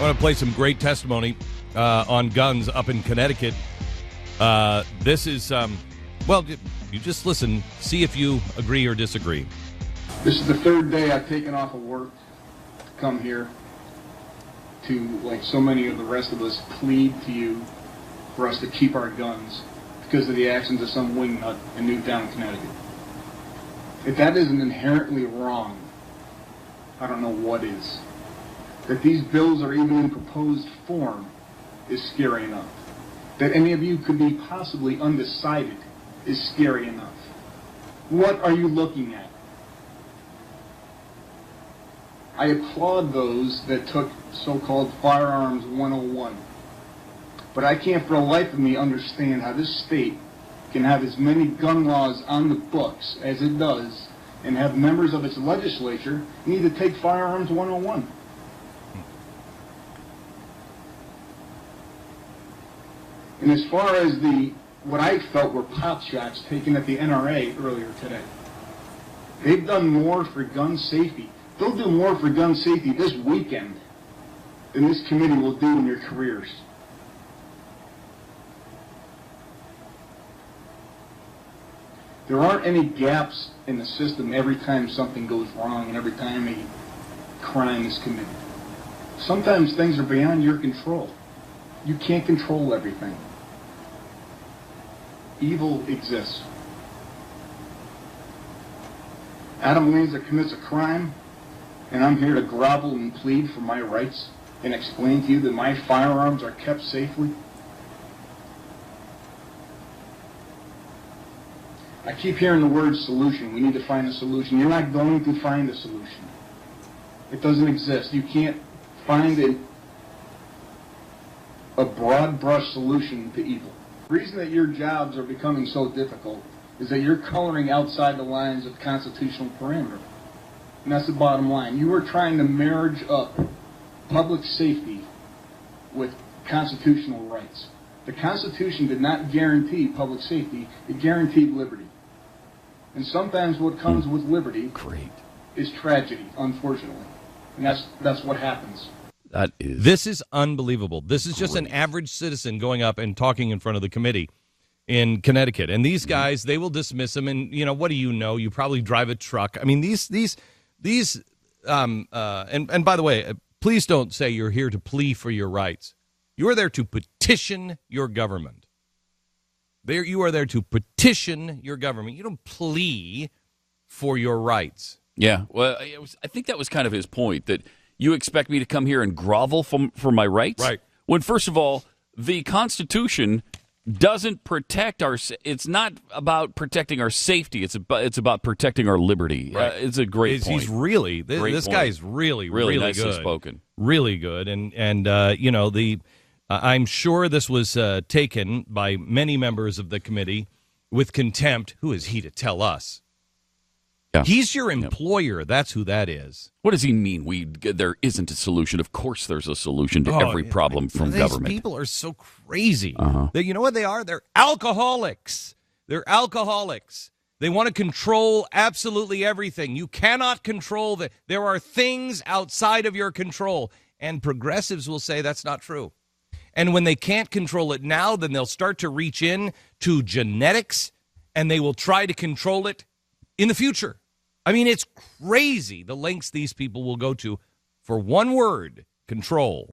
I want to play some great testimony on guns up in Connecticut. This is, well, you just listen, see if you agree or disagree. This is the third day I've taken off of work to come here to, like so many of the rest of us, plead to you for us to keep our guns because of the actions of some wingnut in Newtown, Connecticut. If that isn't inherently wrong, I don't know what is. That these bills are even in proposed form is scary enough. That any of you could be possibly undecided is scary enough. What are you looking at? I applaud those that took so-called Firearms 101. But I can't for the life of me understand how this state can have as many gun laws on the books as it does and have members of its legislature need to take Firearms 101. And as far as what I felt were pot shots taken at the NRA earlier today, they've done more for gun safety. They'll do more for gun safety this weekend than this committee will do in your careers. There aren't any gaps in the system every time something goes wrong and every time a crime is committed. Sometimes things are beyond your control. You can't control everything. Evil exists. Adam Lanza commits a crime, and I'm here to grovel and plead for my rights and explain to you that my firearms are kept safely. I keep hearing the word solution. We need to find a solution. You're not going to find a solution. It doesn't exist. You can't find a broad brush solution to evil. The reason that your jobs are becoming so difficult is that you're coloring outside the lines of constitutional parameter. And that's the bottom line. You are trying to marriage up public safety with constitutional rights. The Constitution did not guarantee public safety. It guaranteed liberty. And sometimes what comes with liberty is tragedy, unfortunately. And that's what happens. This is unbelievable. This is just an average citizen going up and talking in front of the committee in Connecticut. And these guys, they will dismiss him. And, you know, what do you know? You probably drive a truck. I mean, and by the way, please don't say you're here to plea for your rights. You are there to petition your government. You are there to petition your government. You don't plea for your rights. Yeah, well, I think that was kind of his point, that you expect me to come here and grovel for my rights? Right. When, first of all, the Constitution doesn't protect it's not about protecting our safety. It's about protecting our liberty. Right. It's a great point. He's really, this guy is really nicely good. spoken. Really good. And you know, I'm sure this was taken by many members of the committee with contempt. Who is he to tell us? Yeah. He's your employer. Yeah. That's who that is. What does he mean? There isn't a solution. Of course there's a solution to every problem from government. These people are so crazy. You know what they are? They're alcoholics. They're alcoholics. They want to control absolutely everything. You cannot control that. There are things outside of your control. And progressives will say that's not true. And when they can't control it now, then they'll start to reach in to genetics, and they will try to control it in the future. I mean, it's crazy the lengths these people will go to for one word: control.